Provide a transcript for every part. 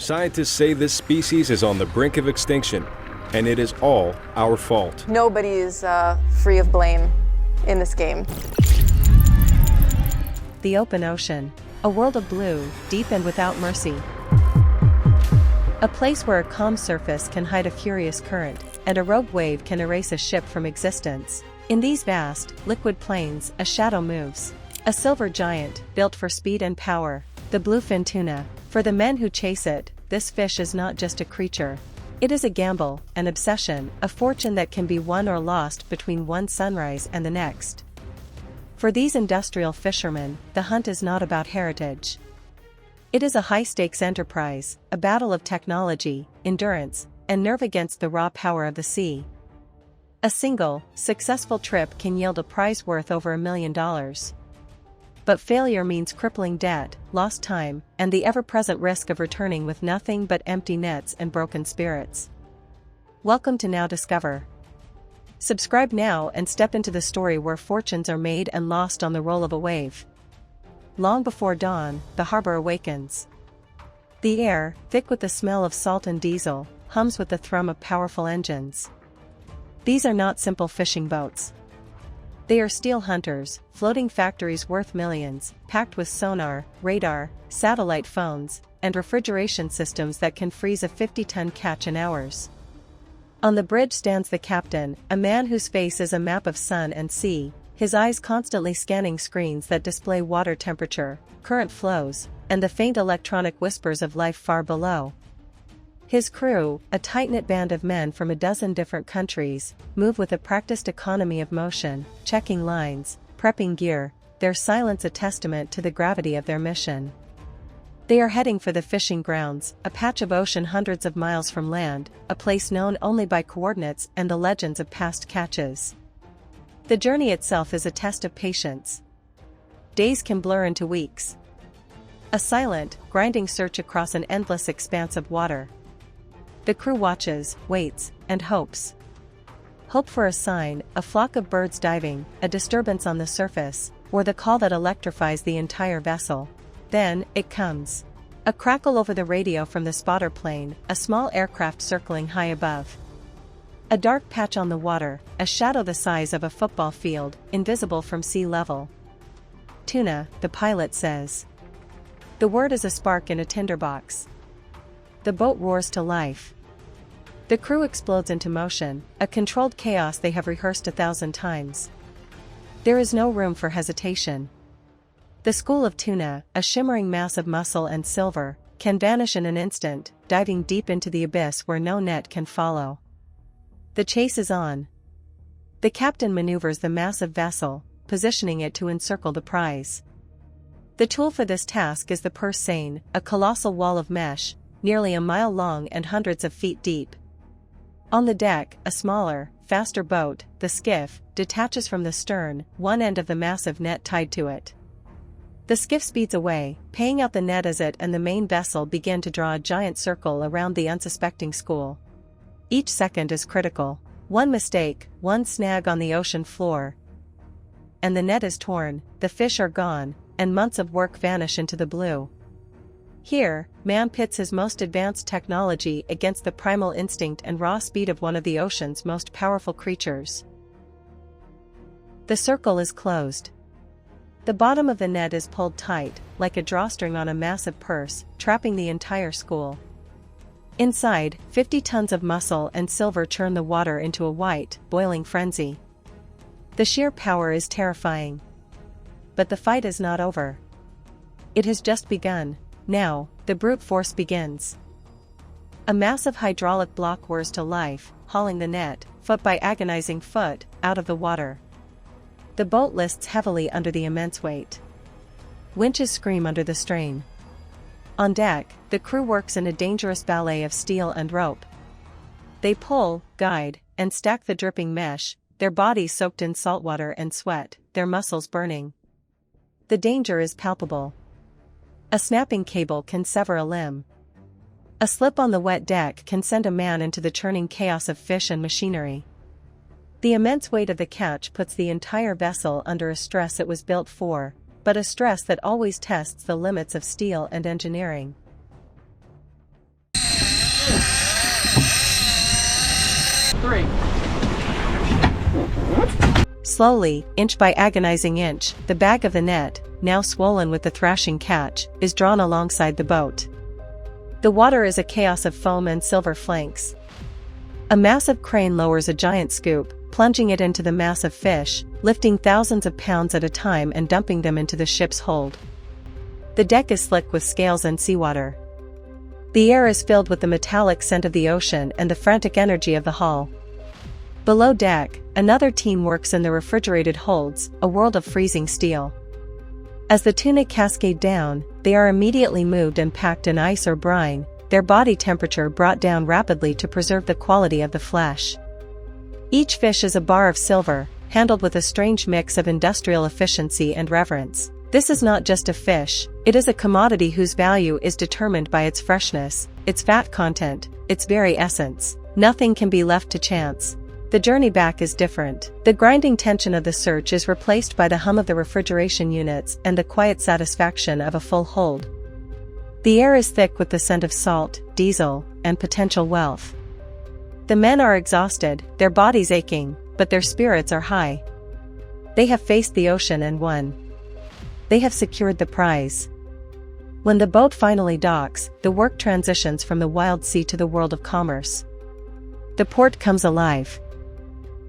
Scientists say this species is on the brink of extinction, and it is all our fault. Nobody is free of blame in this game. The open ocean. A world of blue, deep and without mercy. A place where a calm surface can hide a furious current, and a rogue wave can erase a ship from existence. In these vast, liquid plains, a shadow moves. A silver giant, built for speed and power. The bluefin tuna. For the men who chase it, this fish is not just a creature. It is a gamble, an obsession, a fortune that can be won or lost between one sunrise and the next. For these industrial fishermen, the hunt is not about heritage. It is a high-stakes enterprise, a battle of technology, endurance, and nerve against the raw power of the sea. A single, successful trip can yield a prize worth over $1 million. But failure means crippling debt, lost time, and the ever-present risk of returning with nothing but empty nets and broken spirits. Welcome to Now Discover. Subscribe now and step into the story where fortunes are made and lost on the roll of a wave. Long before dawn, the harbor awakens. The air, thick with the smell of salt and diesel, hums with the thrum of powerful engines. These are not simple fishing boats. They are steel hunters, floating factories worth millions, packed with sonar, radar, satellite phones, and refrigeration systems that can freeze a 50-ton catch in hours. On the bridge stands the captain, a man whose face is a map of sun and sea, his eyes constantly scanning screens that display water temperature, current flows, and the faint electronic whispers of life far below. His crew, a tight-knit band of men from a dozen different countries, move with a practiced economy of motion, checking lines, prepping gear, their silence a testament to the gravity of their mission. They are heading for the fishing grounds, a patch of ocean hundreds of miles from land, a place known only by coordinates and the legends of past catches. The journey itself is a test of patience. Days can blur into weeks. A silent, grinding search across an endless expanse of water. The crew watches, waits, and hopes. Hope for a sign, a flock of birds diving, a disturbance on the surface, or the call that electrifies the entire vessel. Then, it comes. A crackle over the radio from the spotter plane, a small aircraft circling high above. A dark patch on the water, a shadow the size of a football field, invisible from sea level. Tuna, the pilot says. The word is a spark in a tinderbox. The boat roars to life. The crew explodes into motion, a controlled chaos they have rehearsed 1,000 times. There is no room for hesitation. The school of tuna, a shimmering mass of muscle and silver, can vanish in an instant, diving deep into the abyss where no net can follow. The chase is on. The captain maneuvers the massive vessel, positioning it to encircle the prize. The tool for this task is the purse seine, a colossal wall of mesh, nearly a mile long and hundreds of feet deep. On the deck, a smaller, faster boat, the skiff, detaches from the stern, one end of the massive net tied to it. The skiff speeds away, paying out the net as it and the main vessel begin to draw a giant circle around the unsuspecting school. Each second is critical. One mistake, one snag on the ocean floor, and the net is torn, the fish are gone, and months of work vanish into the blue. Here, man pits his most advanced technology against the primal instinct and raw speed of one of the ocean's most powerful creatures. The circle is closed. The bottom of the net is pulled tight, like a drawstring on a massive purse, trapping the entire school. Inside, 50 tons of muscle and silver churn the water into a white, boiling frenzy. The sheer power is terrifying. But the fight is not over. It has just begun. Now, the brute force begins. A massive hydraulic block whirs to life, hauling the net, foot by agonizing foot, out of the water. The boat lists heavily under the immense weight. Winches scream under the strain. On deck, the crew works in a dangerous ballet of steel and rope. They pull, guide, and stack the dripping mesh, their bodies soaked in salt water and sweat, their muscles burning. The danger is palpable. A snapping cable can sever a limb. A slip on the wet deck can send a man into the churning chaos of fish and machinery. The immense weight of the catch puts the entire vessel under a stress it was built for, but a stress that always tests the limits of steel and engineering. Slowly, inch by agonizing inch, the bag of the net, now swollen with the thrashing catch, is drawn alongside the boat. The water is a chaos of foam and silver flanks. A massive crane lowers a giant scoop, plunging it into the mass of fish, lifting thousands of pounds at a time and dumping them into the ship's hold. The deck is slick with scales and seawater. The air is filled with the metallic scent of the ocean and the frantic energy of the hull. Below deck, another team works in the refrigerated holds, a world of freezing steel. As the tuna cascade down, they are immediately moved and packed in ice or brine, their body temperature brought down rapidly to preserve the quality of the flesh. Each fish is a bar of silver, handled with a strange mix of industrial efficiency and reverence. This is not just a fish, it is a commodity whose value is determined by its freshness, its fat content, its very essence. Nothing can be left to chance. The journey back is different. The grinding tension of the search is replaced by the hum of the refrigeration units and the quiet satisfaction of a full hold. The air is thick with the scent of salt, diesel, and potential wealth. The men are exhausted, their bodies aching, but their spirits are high. They have faced the ocean and won. They have secured the prize. When the boat finally docks, the work transitions from the wild sea to the world of commerce. The port comes alive.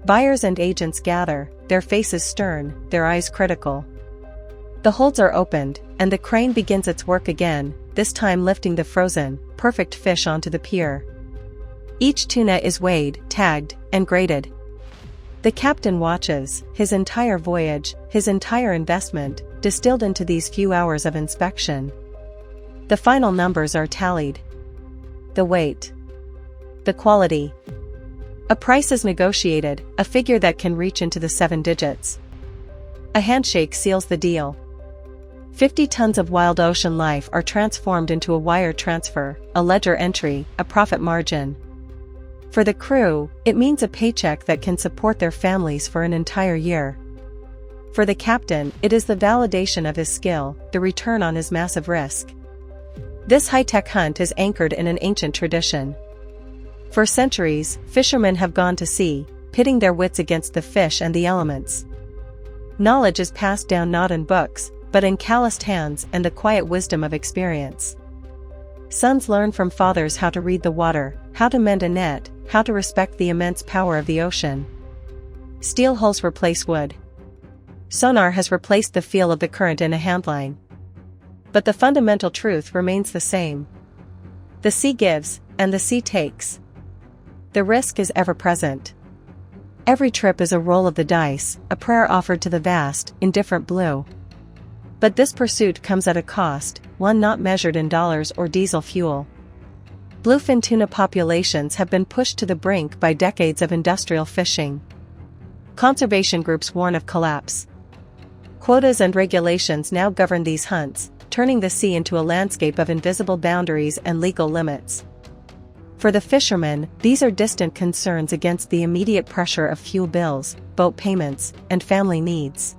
Buyers and agents gather, their faces stern, their eyes critical. The holds are opened, and the crane begins its work again, this time lifting the frozen, perfect fish onto the pier. Each tuna is weighed, tagged, and graded. The captain watches, his entire voyage, his entire investment, distilled into these few hours of inspection. The final numbers are tallied. The weight. The quality. A price is negotiated, a figure that can reach into the 7 digits. A handshake seals the deal. 50 tons of wild ocean life are transformed into a wire transfer, a ledger entry, a profit margin. For the crew, it means a paycheck that can support their families for an entire year. For the captain, it is the validation of his skill, the return on his massive risk. This high-tech hunt is anchored in an ancient tradition. For centuries, fishermen have gone to sea, pitting their wits against the fish and the elements. Knowledge is passed down not in books, but in calloused hands and the quiet wisdom of experience. Sons learn from fathers how to read the water, how to mend a net, how to respect the immense power of the ocean. Steel hulls replace wood. Sonar has replaced the feel of the current in a handline. But the fundamental truth remains the same. The sea gives, and the sea takes. The risk is ever present. Every trip is a roll of the dice, a prayer offered to the vast, indifferent blue. But this pursuit comes at a cost, one not measured in dollars or diesel fuel. Bluefin tuna populations have been pushed to the brink by decades of industrial fishing. Conservation groups warn of collapse. Quotas and regulations now govern these hunts, turning the sea into a landscape of invisible boundaries and legal limits. For the fishermen, these are distant concerns against the immediate pressure of fuel bills, boat payments, and family needs.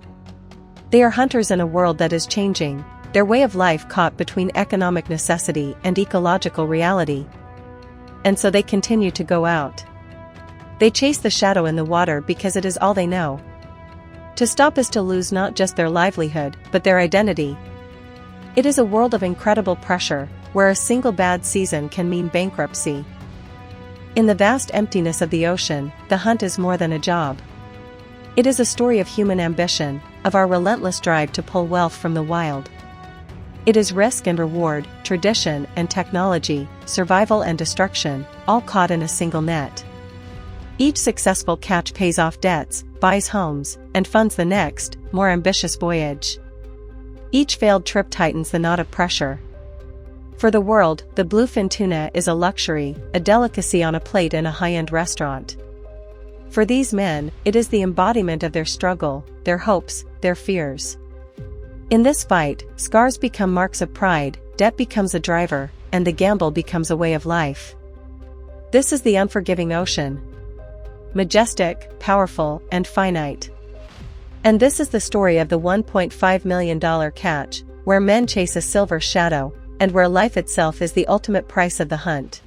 They are hunters in a world that is changing, their way of life caught between economic necessity and ecological reality. And so they continue to go out. They chase the shadow in the water because it is all they know. To stop is to lose not just their livelihood, but their identity. It is a world of incredible pressure, where a single bad season can mean bankruptcy. In the vast emptiness of the ocean, the hunt is more than a job. It is a story of human ambition, of our relentless drive to pull wealth from the wild. It is risk and reward, tradition and technology, survival and destruction, all caught in a single net. Each successful catch pays off debts, buys homes, and funds the next, more ambitious voyage. Each failed trip tightens the knot of pressure. For the world, the bluefin tuna is a luxury, a delicacy on a plate in a high-end restaurant. For these men, it is the embodiment of their struggle, their hopes, their fears. In this fight, scars become marks of pride, debt becomes a driver, and the gamble becomes a way of life. This is the unforgiving ocean. Majestic, powerful, and finite. And this is the story of the $1.5 million catch, where men chase a silver shadow, and where life itself is the ultimate price of the hunt.